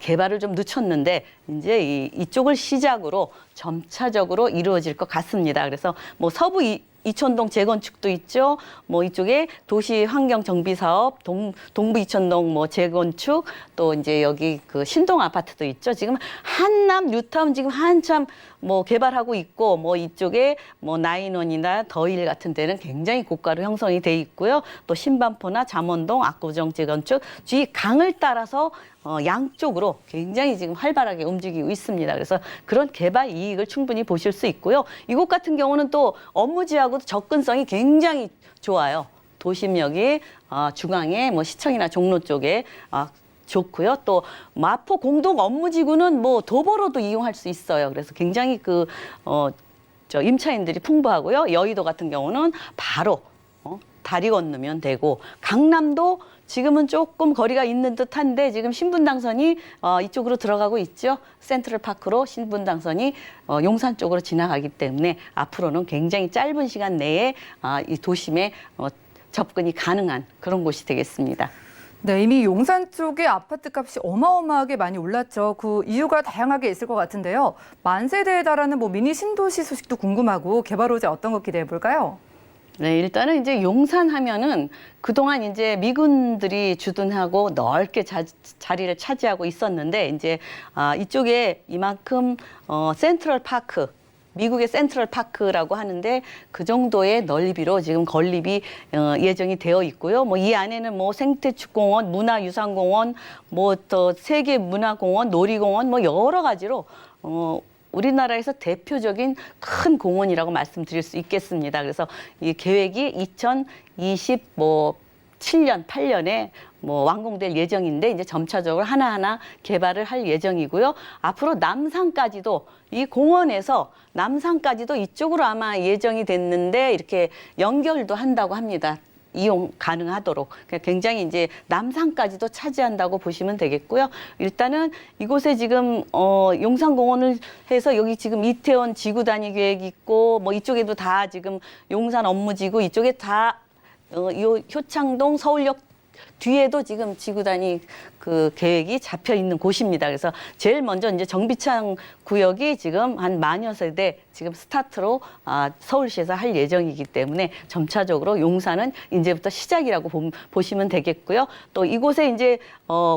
개발을 좀 늦췄는데, 이제 이쪽을 시작으로 점차적으로 이루어질 것 같습니다. 그래서 뭐 서부 이촌동 재건축도 있죠. 뭐 이쪽에 도시 환경 정비 사업, 동부 이촌동 뭐 재건축, 또 이제 여기 그 신동 아파트도 있죠. 지금 한남 뉴타운 지금 한참 뭐 개발하고 있고, 뭐 이쪽에 뭐 나인원이나 더힐 같은 데는 굉장히 고가로 형성이 돼 있고요. 또 신반포나 잠원동, 압구정 재건축, 이 강을 따라서 양쪽으로 굉장히 지금 활발하게 움직이고 있습니다. 그래서 그런 개발 이익을 충분히 보실 수 있고요. 이곳 같은 경우는 또 업무지하고도 접근성이 굉장히 좋아요. 도심역이 중앙에 뭐 시청이나 종로 쪽에 좋고요. 또 마포 공동 업무지구는 뭐 도보로도 이용할 수 있어요. 그래서 굉장히 임차인들이 풍부하고요. 여의도 같은 경우는 바로 다리 건너면 되고, 강남도 지금은 조금 거리가 있는 듯한데 지금 신분당선이 이쪽으로 들어가고 있죠. 센트럴파크로 신분당선이 용산 쪽으로 지나가기 때문에 앞으로는 굉장히 짧은 시간 내에 이 도심에 접근이 가능한 그런 곳이 되겠습니다. 네, 이미 용산 쪽의 아파트 값이 어마어마하게 많이 올랐죠. 그 이유가 다양하게 있을 것 같은데요. 만 세대에 달하는 뭐 미니 신도시 소식도 궁금하고, 개발 호재 어떤 거 기대해 볼까요? 네, 일단은 이제 용산 하면은 그동안 이제 미군들이 주둔하고 넓게 자리를 차지하고 있었는데, 이제 이쪽에 이만큼 센트럴 파크, 미국의 센트럴 파크라고 하는데 그 정도의 넓이로 지금 건립이 예정이 되어 있고요. 뭐 이 안에는 뭐 생태축공원, 문화유산공원, 뭐 또 세계문화공원, 놀이공원, 뭐 여러 가지로 우리나라에서 대표적인 큰 공원이라고 말씀드릴 수 있겠습니다. 그래서 이 계획이 2027년, 8년에 뭐 완공될 예정인데, 이제 점차적으로 하나하나 개발을 할 예정이고요. 앞으로 남산까지도, 이 공원에서 남산까지도 이쪽으로 아마 예정이 됐는데 이렇게 연결도 한다고 합니다. 이용 가능하도록. 그러니까 굉장히 이제 남산까지도 차지한다고 보시면 되겠고요. 일단은 이곳에 지금 용산공원을 해서 여기 지금 이태원 지구 단위 계획이 있고, 뭐 이쪽에도 다 지금 용산 업무지구, 이쪽에 다 요 효창동 서울역 뒤에도 지금 지구 단위 그 계획이 잡혀 있는 곳입니다. 그래서 제일 먼저 이제 정비창 구역이 지금 한 만여 세대 지금 스타트로 서울시에서 할 예정이기 때문에 점차적으로 용산은 이제부터 시작이라고 보시면 되겠고요. 또 이곳에 이제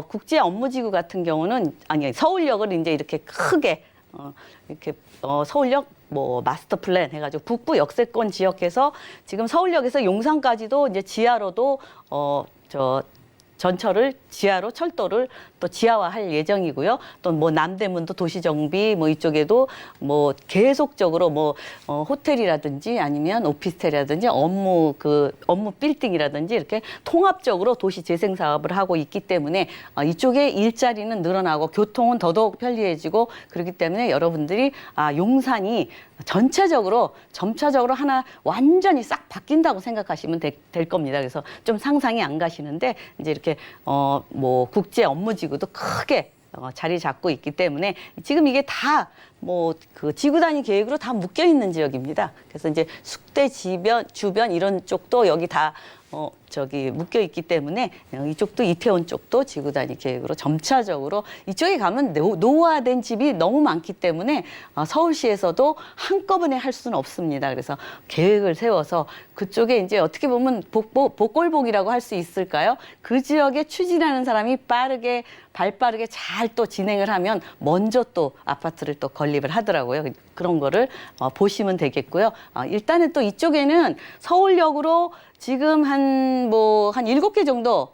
국제 업무지구 같은 경우는 서울역을 이제 이렇게 크게 이렇게 서울역 뭐 마스터 플랜 해가지고 북부 역세권 지역에서 지금 서울역에서 용산까지도 이제 지하로도 전철을 지하로 철도를 또 지하화할 예정이고요. 또 뭐 남대문도 도시정비, 뭐 이쪽에도 뭐 계속적으로 뭐 호텔이라든지 아니면 오피스텔이라든지 업무 빌딩이라든지 이렇게 통합적으로 도시 재생 사업을 하고 있기 때문에 이쪽에 일자리는 늘어나고 교통은 더더욱 편리해지고, 그렇기 때문에 여러분들이 용산이 전체적으로 점차적으로 하나 완전히 싹 바뀐다고 생각하시면 될 겁니다. 그래서 좀 상상이 안 가시는데, 이제 이렇게 뭐 국제 업무지구도 크게 자리 잡고 있기 때문에 지금 이게 다 뭐 그 지구 단위 계획으로 다 묶여 있는 지역입니다. 그래서 이제 숙대 주변 이런 쪽도 여기 다 묶여 있기 때문에 이쪽도 이태원 쪽도 지구단위 계획으로 점차적으로 이쪽에 가면 노후화된 집이 너무 많기 때문에 서울시에서도 한꺼번에 할 수는 없습니다. 그래서 계획을 세워서 그쪽에 이제 어떻게 보면 복골복이라고 할 수 있을까요? 그 지역에 추진하는 사람이 발빠르게 잘 또 진행을 하면 먼저 또 아파트를 또 건립을 하더라고요. 그런 거를 보시면 되겠고요. 일단은 또 이쪽에는 서울역으로 지금 한 7개 정도,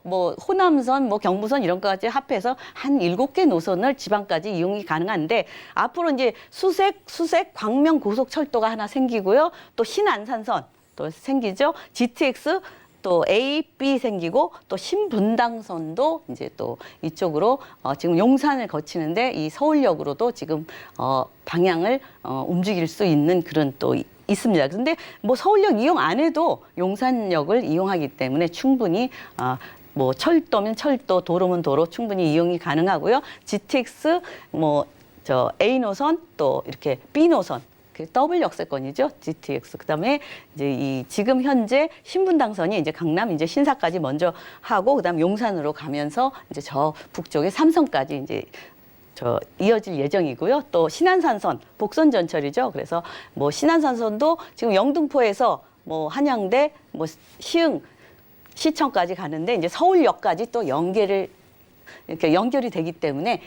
호남선, 경부선 이런 거까지 합해서 한 7개 노선을 지방까지 이용이 가능한데, 앞으로 이제 수색 광명 고속철도가 하나 생기고요. 또 신안산선 또 생기죠. GTX 또 A, B 생기고 또 신분당선도 이제 또 이쪽으로 지금 용산을 거치는데 이 서울역으로도 지금 방향을 움직일 수 있는 그런 또 있습니다. 그런데 서울역 이용 안 해도 용산역을 이용하기 때문에 충분히 철도면 철도, 도로면 도로 충분히 이용이 가능하고요. GTX A 노선 또 이렇게 B 노선 더블 역세권이죠. GTX. 그다음에 이제 지금 현재 신분당선이 이제 강남 이제 신사까지 먼저 하고 그다음 용산으로 가면서 이제 저 북쪽에 삼성까지 이제 이어질 예정이고요. 또 신안산선 복선 전철이죠. 그래서 신안산선도 지금 영등포에서 한양대 시흥 시청까지 가는데 이제 서울역까지 또 이렇게 연결이 되기 때문에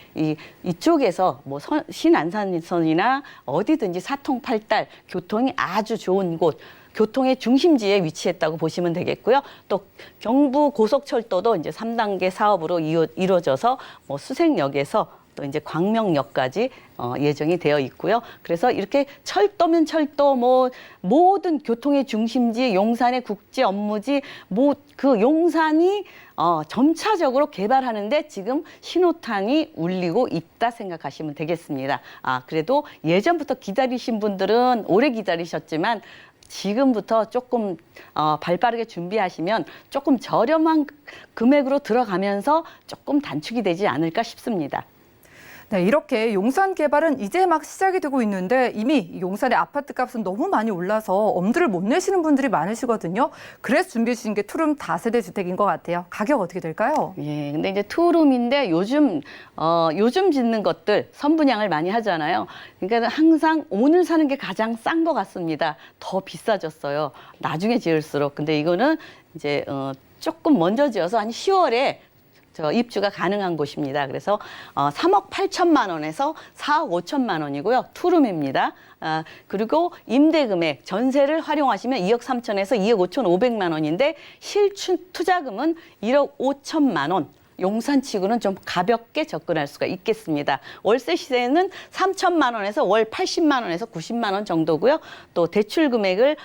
이쪽에서 신안산선이나 어디든지 사통팔달 교통이 아주 좋은 곳, 교통의 중심지에 위치했다고 보시면 되겠고요. 또 경부 고속철도도 이제 3단계 사업으로 이루어져서 수색역에서 또 이제 광명역까지 예정이 되어 있고요. 그래서 이렇게 철도면 철도, 모든 교통의 중심지, 용산의 국제 업무지, 그 용산이 점차적으로 개발하는데 지금 신호탄이 울리고 있다 생각하시면 되겠습니다. 그래도 예전부터 기다리신 분들은 오래 기다리셨지만 지금부터 조금 발빠르게 준비하시면 조금 저렴한 금액으로 들어가면서 조금 단축이 되지 않을까 싶습니다. 네, 이렇게 용산 개발은 이제 막 시작이 되고 있는데 이미 용산의 아파트 값은 너무 많이 올라서 엄두를 못 내시는 분들이 많으시거든요. 그래서 준비해 주신 게 투룸 다세대 주택인 것 같아요. 가격 어떻게 될까요? 예, 근데 이제 투룸인데 요즘 짓는 것들 선분양을 많이 하잖아요. 그러니까 항상 오늘 사는 게 가장 싼 것 같습니다. 더 비싸졌어요. 나중에 지을수록. 근데 이거는 이제 조금 먼저 지어서 한 10월에 입주가 가능한 곳입니다. 그래서 3억 8천만 원에서 4억 5천만 원이고요. 투룸입니다. 그리고 임대금액, 전세를 활용하시면 2억 3천에서 2억 5천 5백만 원인데 실투자금은 1억 5천만 원. 용산치고는 좀 가볍게 접근할 수가 있겠습니다. 월세 시세는 3천만 원에서 월 80만 원에서 90만 원 정도고요. 또 대출 금액을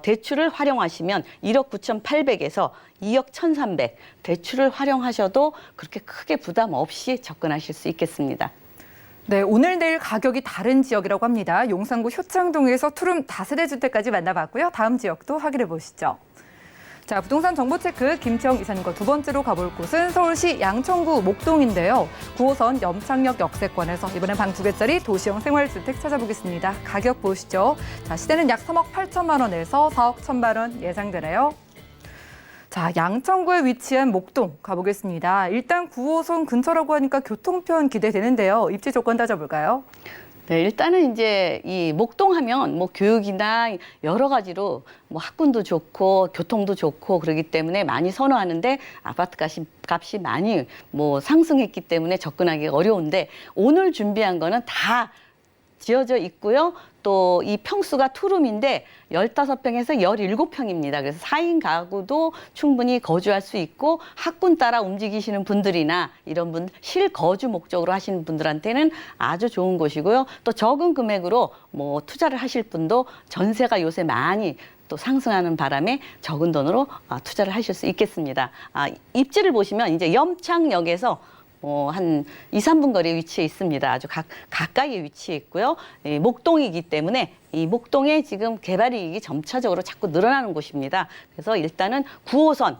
대출을 활용하시면 1억 9,800에서 2억 1,300 대출을 활용하셔도 그렇게 크게 부담 없이 접근하실 수 있겠습니다. 네, 오늘 내일 가격이 다른 지역이라고 합니다. 용산구 효창동에서 투룸 다세대 주택까지 만나봤고요. 다음 지역도 확인해 보시죠. 자, 부동산 정보체크 김채영 이사님과 두 번째로 가볼 곳은 서울시 양천구 목동인데요. 9호선 염창역 역세권에서 이번엔 방 2개짜리 도시형 생활주택 찾아보겠습니다. 가격 보시죠. 자, 시세는 약 3억 8천만 원에서 4억 1천만 원 예상되네요. 자, 양천구에 위치한 목동 가보겠습니다. 일단 9호선 근처라고 하니까 교통편 기대되는데요. 입지 조건 따져볼까요? 네, 일단은 이제 이 목동하면 교육이나 여러 가지로 학군도 좋고 교통도 좋고 그러기 때문에 많이 선호하는데 아파트 값이 많이 상승했기 때문에 접근하기 어려운데 오늘 준비한 거는 다 지어져 있고요. 또 이 평수가 투룸인데 15평에서 17평입니다. 그래서 4인 가구도 충분히 거주할 수 있고 학군 따라 움직이시는 분들이나 이런 분 실거주 목적으로 하시는 분들한테는 아주 좋은 곳이고요. 또 적은 금액으로 투자를 하실 분도 전세가 요새 많이 또 상승하는 바람에 적은 돈으로 투자를 하실 수 있겠습니다. 입지를 보시면 이제 염창역에서 한 2, 3분 거리에 위치해 있습니다. 아주 가까이에 위치해 있고요. 목동이기 때문에 이 목동에 지금 개발 이익이 점차적으로 자꾸 늘어나는 곳입니다. 그래서 일단은 9호선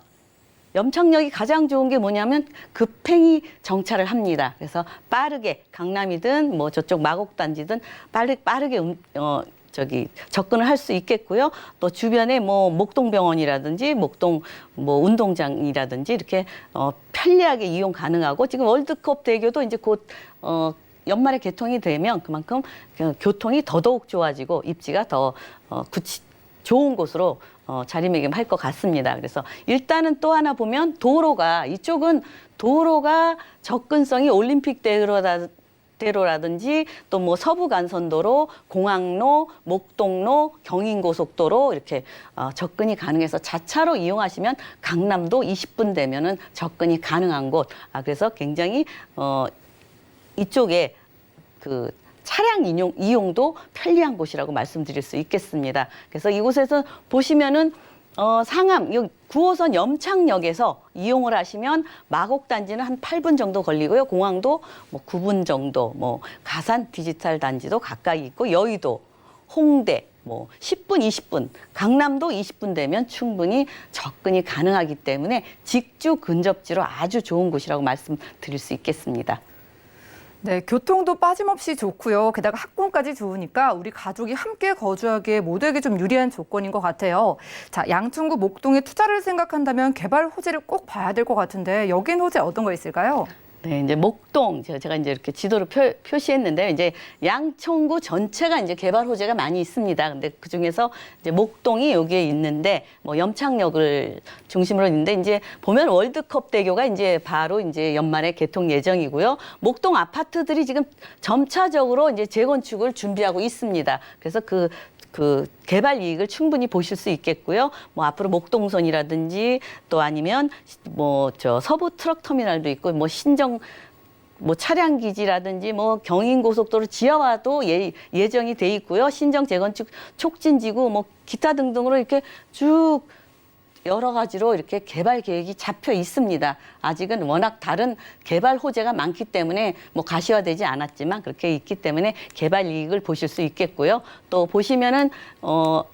염창역이 가장 좋은 게 뭐냐면 급행이 정차를 합니다. 그래서 빠르게 강남이든 저쪽 마곡단지든 빠르게 접근을 할 수 있겠고요. 또 주변에 뭐 목동병원이라든지 목동 뭐 운동장이라든지 이렇게 편리하게 이용 가능하고 지금 월드컵 대교도 이제 곧 연말에 개통이 되면 그만큼 교통이 더더욱 좋아지고 입지가 더 좋은 곳으로 자리매김할 것 같습니다. 그래서 일단은 또 하나 보면 이쪽은 도로가 접근성이 올림픽 대로라든지 또 뭐 서부간선도로, 공항로, 목동로, 경인고속도로 이렇게 접근이 가능해서 자차로 이용하시면 강남도 20분 되면은 접근이 가능한 곳. 그래서 굉장히 이쪽에 그 차량 이용도 편리한 곳이라고 말씀드릴 수 있겠습니다. 그래서 이곳에서 보시면은 상암 9호선 염창역에서 이용을 하시면 마곡단지는 한 8분 정도 걸리고요. 공항도 뭐 9분 정도, 뭐 가산 디지털 단지도 가까이 있고 여의도, 홍대 뭐 10분, 20분, 강남도 20분 되면 충분히 접근이 가능하기 때문에 직주 근접지로 아주 좋은 곳이라고 말씀드릴 수 있겠습니다. 네, 교통도 빠짐없이 좋고요. 게다가 학군까지 좋으니까 우리 가족이 함께 거주하기에 모두에게 좀 유리한 조건인 것 같아요. 자, 양천구 목동에 투자를 생각한다면 개발 호재를 꼭 봐야 될 것 같은데 여긴 호재 어떤 거 있을까요? 네, 이제 목동 제가 이제 이렇게 지도로 표시했는데 이제 양천구 전체가 이제 개발 호재가 많이 있습니다. 근데 그 중에서 이제 목동이 여기에 있는데 뭐 염창역을 중심으로 있는데 이제 보면 월드컵 대교가 이제 바로 이제 연말에 개통 예정이고요. 목동 아파트들이 지금 점차적으로 이제 재건축을 준비하고 있습니다. 그래서 그 개발 이익을 충분히 보실 수 있겠고요. 뭐 앞으로 목동선이라든지 또 아니면 뭐 서부 트럭 터미널도 있고 뭐 신정 뭐 차량 기지라든지 뭐 경인고속도로 지하화도 예정이 돼 있고요. 신정 재건축 촉진지구 뭐 기타 등등으로 이렇게 쭉 여러 가지로 이렇게 개발 계획이 잡혀 있습니다. 아직은 워낙 다른 개발 호재가 많기 때문에 뭐 가시화되지 않았지만 그렇게 있기 때문에 개발 이익을 보실 수 있겠고요. 또 보시면은 또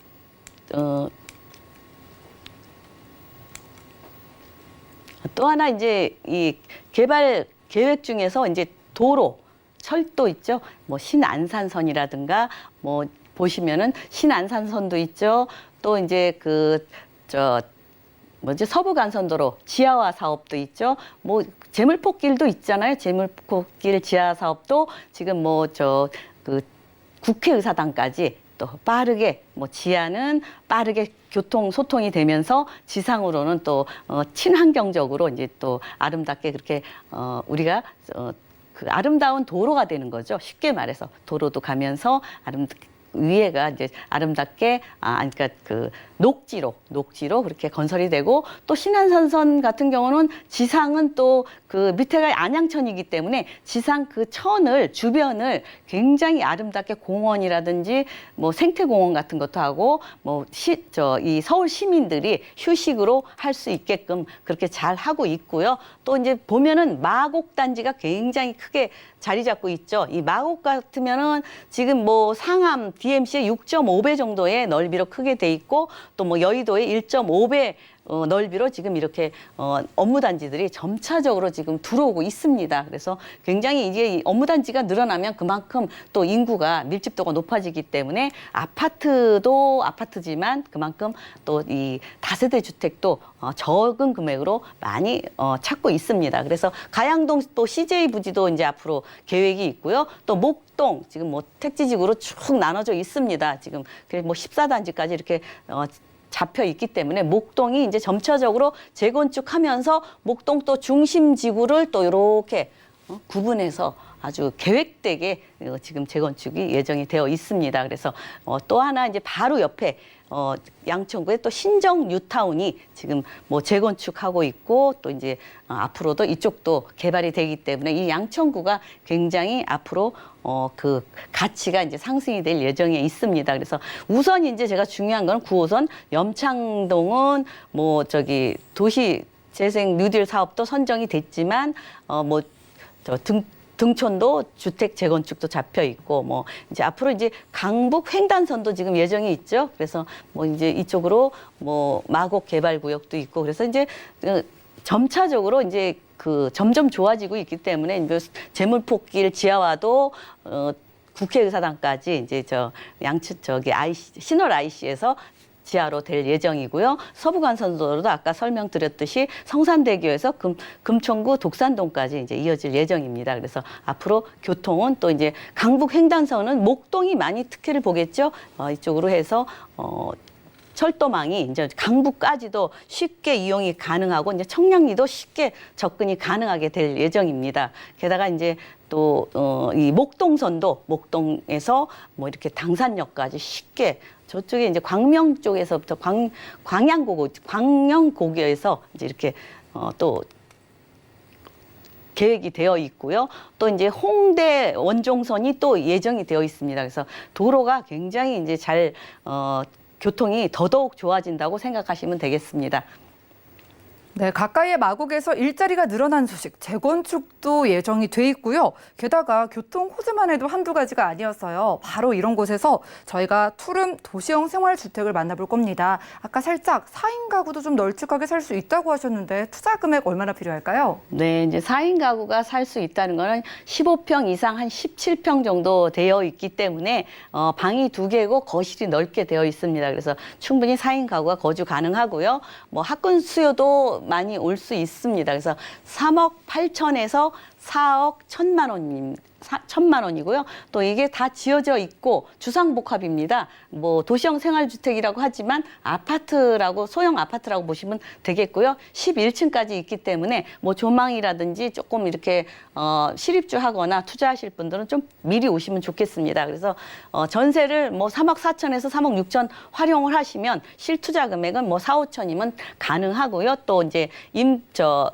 하나 이제 이 개발 계획 중에서 이제 도로, 철도 있죠. 뭐 신안산선이라든가 뭐 보시면은 신안산선도 있죠. 또 이제 서부간선도로 지하화 사업도 있죠. 뭐 제물포길도 있잖아요. 제물포길 지하 사업도 지금 국회의사당까지 또 빠르게 지하는 빠르게 교통 소통이 되면서 지상으로는 또 친환경적으로 이제 또 아름답게 그렇게 우리가 그 아름다운 도로가 되는 거죠. 쉽게 말해서 도로도 가면서 위에가 이제 아름답게 그러니까 그 녹지로 그렇게 건설이 되고 또 신안산선 같은 경우는 지상은 또 그 밑에가 안양천이기 때문에 지상 그 천을 주변을 굉장히 아름답게 공원이라든지 뭐 생태공원 같은 것도 하고 이 서울 시민들이 휴식으로 할 수 있게끔 그렇게 잘 하고 있고요. 또 이제 보면은 마곡단지가 굉장히 크게 자리 잡고 있죠. 이 마곡 같으면은 지금 뭐 상암 DMC의 6.5배 정도의 넓이로 크게 돼 있고 또 뭐 여의도의 1.5배 넓이로 지금 이렇게 업무단지들이 점차적으로 지금 들어오고 있습니다. 그래서 굉장히 이제 업무단지가 늘어나면 그만큼 또 인구가 밀집도가 높아지기 때문에 아파트도 아파트지만 그만큼 또 이 다세대 주택도 적은 금액으로 많이 찾고 있습니다. 그래서 가양동 또 CJ 부지도 이제 앞으로 계획이 있고요. 또 목동 지금 뭐 택지지구로 쭉 나눠져 있습니다. 지금 뭐 14단지까지 이렇게 잡혀 있기 때문에 목동이 이제 점차적으로 재건축하면서 목동 또 중심 지구를 또 이렇게 구분해서 아주 계획되게 지금 재건축이 예정이 되어 있습니다. 그래서 또 하나 이제 바로 옆에 양천구에 또 신정 뉴타운이 지금 뭐 재건축하고 있고 또 이제 앞으로도 이쪽도 개발이 되기 때문에 이 양천구가 굉장히 앞으로 그 가치가 이제 상승이 될 예정에 있습니다. 그래서 우선 이제 제가 중요한 건 9호선 염창동은 도시 재생 뉴딜 사업도 선정이 됐지만 등촌도 주택 재건축도 잡혀 있고 뭐 이제 앞으로 이제 강북 횡단선도 지금 예정이 있죠. 그래서 뭐 이제 이쪽으로 뭐 마곡 개발 구역도 있고 그래서 이제 점차적으로 이제 점점 좋아지고 있기 때문에 재물포길 지하화도 국회의사당까지 이제 신월 IC에서 지하로 될 예정이고요. 서부간선도로도 아까 설명드렸듯이 성산대교에서 금천구 독산동까지 이제 이어질 예정입니다. 그래서 앞으로 교통은 또 이제 강북 횡단선은 목동이 많이 특혜를 보겠죠. 이쪽으로 해서 철도망이 이제 강북까지도 쉽게 이용이 가능하고 이제 청량리도 쉽게 접근이 가능하게 될 예정입니다. 게다가 이제 또 이 목동선도 목동에서 뭐 이렇게 당산역까지 쉽게 저쪽에 이제 광명 쪽에서부터 광양고교에서 이제 이렇게 또 계획이 되어 있고요. 또 이제 홍대 원종선이 또 예정이 되어 있습니다. 그래서 도로가 굉장히 이제 교통이 더더욱 좋아진다고 생각하시면 되겠습니다. 네, 가까이의 마곡에서 일자리가 늘어난 소식, 재건축도 예정이 돼 있고요. 게다가 교통 호재만 해도 한두 가지가 아니었어요. 바로 이런 곳에서 저희가 투룸 도시형 생활주택을 만나볼 겁니다. 아까 살짝 4인 가구도 좀 널찍하게 살 수 있다고 하셨는데 투자 금액 얼마나 필요할까요? 네, 이제 4인 가구가 살 수 있다는 거는 15평 이상 한 17평 정도 되어 있기 때문에 방이 2개고 거실이 넓게 되어 있습니다. 그래서 충분히 4인 가구가 거주 가능하고요. 뭐 학군 수요도 많이 올 수 있습니다. 그래서 3억 8천에서 4억 1천만 원이고요. 또 이게 다 지어져 있고 주상복합입니다. 뭐 도시형 생활주택이라고 하지만 아파트라고 소형 아파트라고 보시면 되겠고요. 11층까지 있기 때문에 뭐 조망이라든지 조금 이렇게 실입주하거나 투자하실 분들은 좀 미리 오시면 좋겠습니다. 그래서 전세를 뭐 3억 4천에서 3억 6천 활용을 하시면 실투자 금액은 뭐 4, 5천이면 가능하고요. 또 이제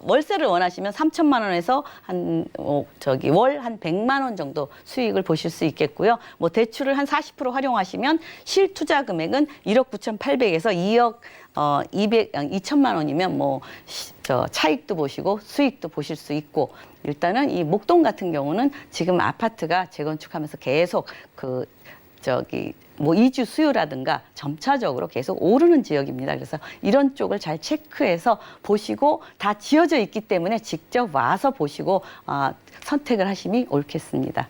월세를 원하시면 3천만 원에서 월 한 100만 원 정도 수익을 보실 수 있겠고요. 뭐 대출을 한 40% 활용하시면 실투자 금액은 1억 9,800에서 2억 2천만 원이면 뭐 차익도 보시고 수익도 보실 수 있고, 일단은 이 목동 같은 경우는 지금 아파트가 재건축하면서 계속 뭐 이주 수요라든가 점차적으로 계속 오르는 지역입니다. 그래서 이런 쪽을 잘 체크해서 보시고 다 지어져 있기 때문에 직접 와서 보시고 선택을 하심이 옳겠습니다.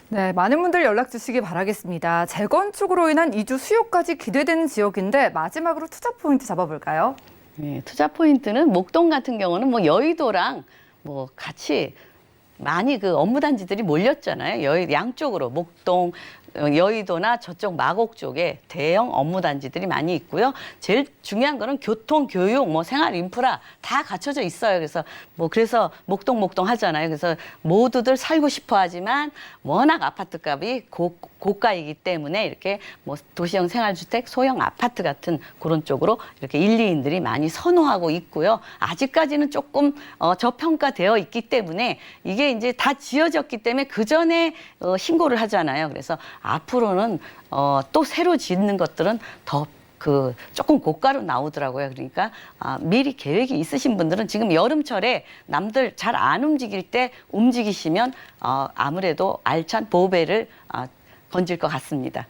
네, 많은 분들 연락 주시기 바라겠습니다. 재건축으로 인한 이주 수요까지 기대되는 지역인데 마지막으로 투자 포인트 잡아볼까요? 네, 투자 포인트는 목동 같은 경우는 뭐 여의도랑 뭐 같이 많이 업무단지들이 몰렸잖아요. 양쪽으로 목동, 여의도나 저쪽 마곡 쪽에 대형 업무단지들이 많이 있고요. 제일 중요한 거는 교통, 교육, 뭐 생활 인프라 다 갖춰져 있어요. 그래서 목동 하잖아요. 그래서 모두들 살고 싶어 하지만 워낙 아파트 값이 고가이기 때문에 이렇게 뭐 도시형 생활주택, 소형 아파트 같은 그런 쪽으로 이렇게 1, 2인들이 많이 선호하고 있고요. 아직까지는 조금 저평가되어 있기 때문에 이게 이제 다 지어졌기 때문에 그 전에 신고를 하잖아요. 그래서 앞으로는 또 새로 짓는 것들은 더 조금 고가로 나오더라고요. 그러니까 미리 계획이 있으신 분들은 지금 여름철에 남들 잘 안 움직일 때 움직이시면 아무래도 알찬 보배를 건질 것 같습니다.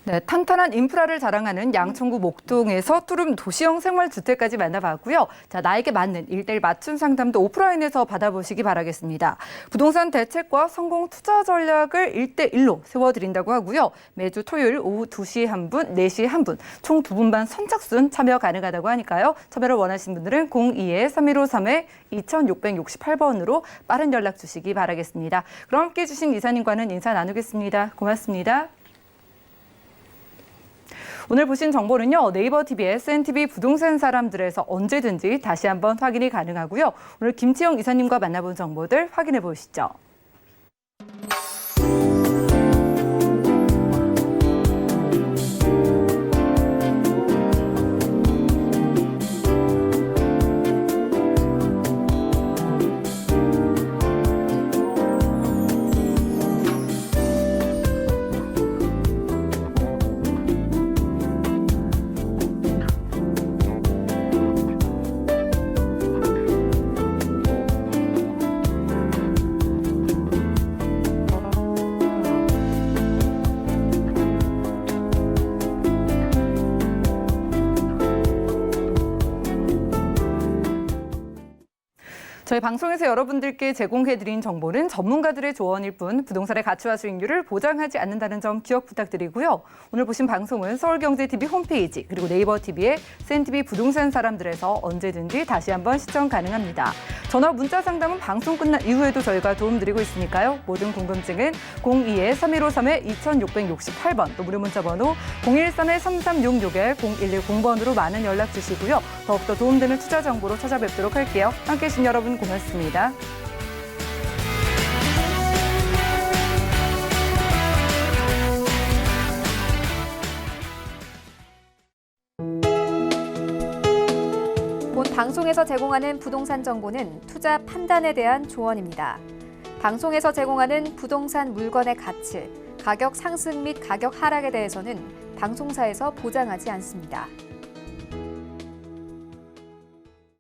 네, 탄탄한 인프라를 자랑하는 양천구 목동에서 투룸 도시형 생활주택까지 만나봤고요. 자, 나에게 맞는 1:1 맞춤 상담도 오프라인에서 받아보시기 바라겠습니다. 부동산 대책과 성공 투자 전략을 1:1로 세워드린다고 하고요. 매주 토요일 오후 2시에 한 분, 4시에 한 분, 총 2분만 선착순 참여 가능하다고 하니까요. 참여를 원하시는 분들은 02-3153-2668번으로 빠른 연락 주시기 바라겠습니다. 그럼 함께해 주신 이사님과는 인사 나누겠습니다. 고맙습니다. 오늘 보신 정보는요, 네이버 TV, SNTV 부동산 사람들에서 언제든지 다시 한번 확인이 가능하고요. 오늘 김치영 이사님과 만나본 정보들 확인해 보시죠. 저희 방송에서 여러분들께 제공해드린 정보는 전문가들의 조언일 뿐 부동산의 가치와 수익률을 보장하지 않는다는 점 기억 부탁드리고요. 오늘 보신 방송은 서울경제TV 홈페이지 그리고 네이버TV의 CNTV 부동산 사람들에서 언제든지 다시 한번 시청 가능합니다. 전화 문자 상담은 방송 끝난 이후에도 저희가 도움드리고 있으니까요. 모든 궁금증은 02-3153-2668번 또 무료 문자 번호 013-3366-0110번으로 많은 연락 주시고요. 더욱더 도움되는 투자 정보로 찾아뵙도록 할게요. 함께해 주신 여러분 고맙습니다. 본 방송에서 제공하는 부동산 정보는 투자 판단에 대한 조언입니다. 방송에서 제공하는 부동산 물건의 가치, 가격 상승 및 가격 하락에 대해서는 방송사에서 보장하지 않습니다.